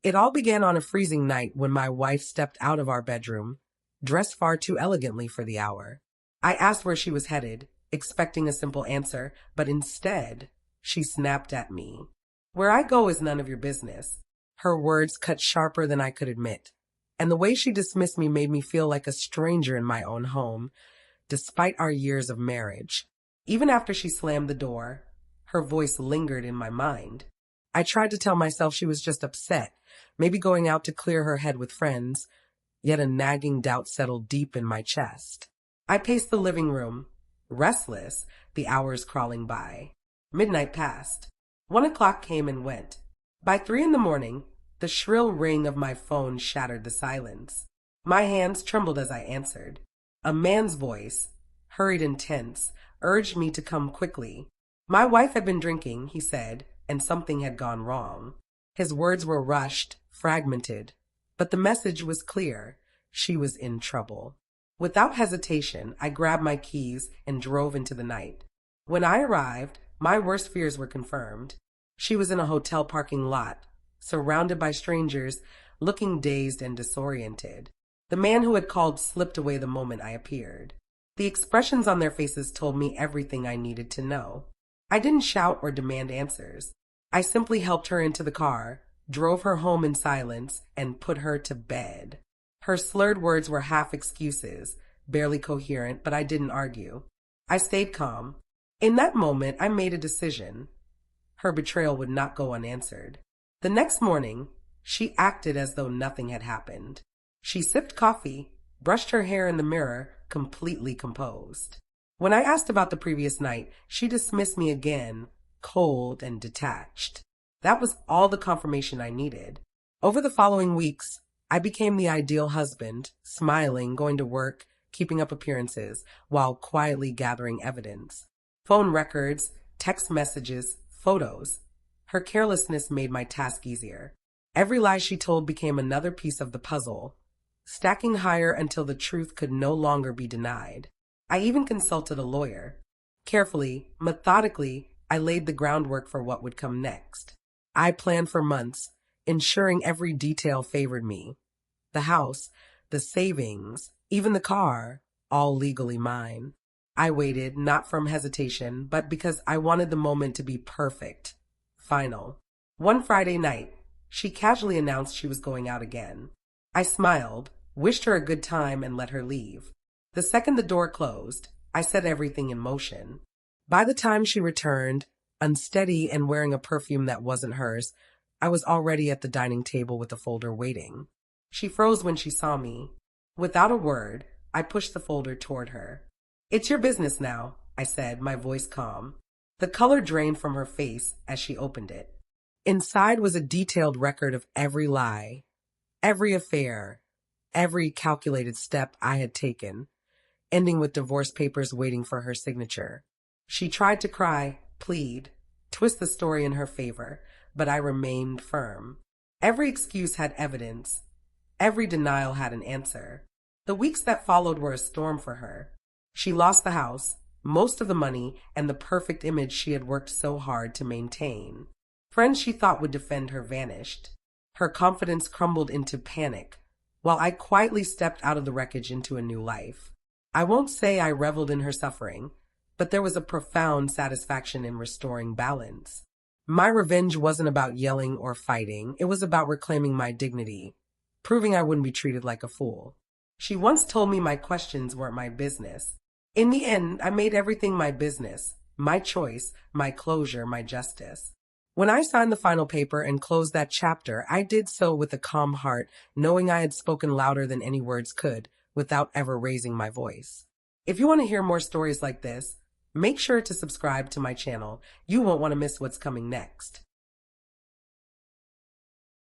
It all began on a freezing night when my wife stepped out of our bedroom, dressed far too elegantly for the hour. I asked where she was headed, expecting a simple answer, but instead, she snapped at me. "Where I go is none of your business." Her words cut sharper than I could admit, and the way she dismissed me made me feel like a stranger in my own home, despite our years of marriage. Even after she slammed the door, her voice lingered in my mind. I tried to tell myself she was just upset, maybe going out to clear her head with friends, yet a nagging doubt settled deep in my chest. I paced the living room, restless, the hours crawling by. Midnight passed. 1 o'clock came and went. By 3 in the morning, the shrill ring of my phone shattered the silence. My hands trembled as I answered. A man's voice, hurried and tense, urged me to come quickly. My wife had been drinking, he said, and something had gone wrong. His words were rushed, fragmented, but the message was clear. She was in trouble. Without hesitation, I grabbed my keys and drove into the night. When I arrived, my worst fears were confirmed. She was in a hotel parking lot, surrounded by strangers, looking dazed and disoriented. The man who had called slipped away the moment I appeared. The expressions on their faces told me everything I needed to know. I didn't shout or demand answers. I simply helped her into the car, drove her home in silence, and put her to bed. Her slurred words were half excuses, barely coherent, but I didn't argue. I stayed calm. In that moment, I made a decision. Her betrayal would not go unanswered. The next morning, she acted as though nothing had happened. She sipped coffee, brushed her hair in the mirror, completely composed. When I asked about the previous night, she dismissed me again, cold and detached. That was all the confirmation I needed. Over the following weeks, I became the ideal husband, smiling, going to work, keeping up appearances, while quietly gathering evidence. Phone records, text messages, photos. Her carelessness made my task easier. Every lie she told became another piece of the puzzle, stacking higher until the truth could no longer be denied. I even consulted a lawyer. Carefully, methodically, I laid the groundwork for what would come next. I planned for months, ensuring every detail favored me. The house, the savings, even the car, all legally mine. I waited, not from hesitation, but because I wanted the moment to be perfect, final. One Friday night, she casually announced she was going out again. I smiled, wished her a good time, and let her leave. The second the door closed, I set everything in motion. By the time she returned, unsteady and wearing a perfume that wasn't hers, I was already at the dining table with the folder waiting. She froze when she saw me. Without a word, I pushed the folder toward her. "It's your business now," I said, my voice calm. The color drained from her face as she opened it. Inside was a detailed record of every lie, every affair, every calculated step I had taken, ending with divorce papers waiting for her signature. She tried to cry, plead, twist the story in her favor, but I remained firm. Every excuse had evidence. Every denial had an answer. The weeks that followed were a storm for her. She lost the house, most of the money, and the perfect image she had worked so hard to maintain. Friends she thought would defend her vanished. Her confidence crumbled into panic, while I quietly stepped out of the wreckage into a new life. I won't say I reveled in her suffering, but there was a profound satisfaction in restoring balance. My revenge wasn't about yelling or fighting. It was about reclaiming my dignity, proving I wouldn't be treated like a fool. She once told me my questions weren't my business. In the end, I made everything my business, my choice, my closure, my justice. When I signed the final paper and closed that chapter, I did so with a calm heart, knowing I had spoken louder than any words could, without ever raising my voice. If you want to hear more stories like this, make sure to subscribe to my channel. You won't want to miss what's coming next.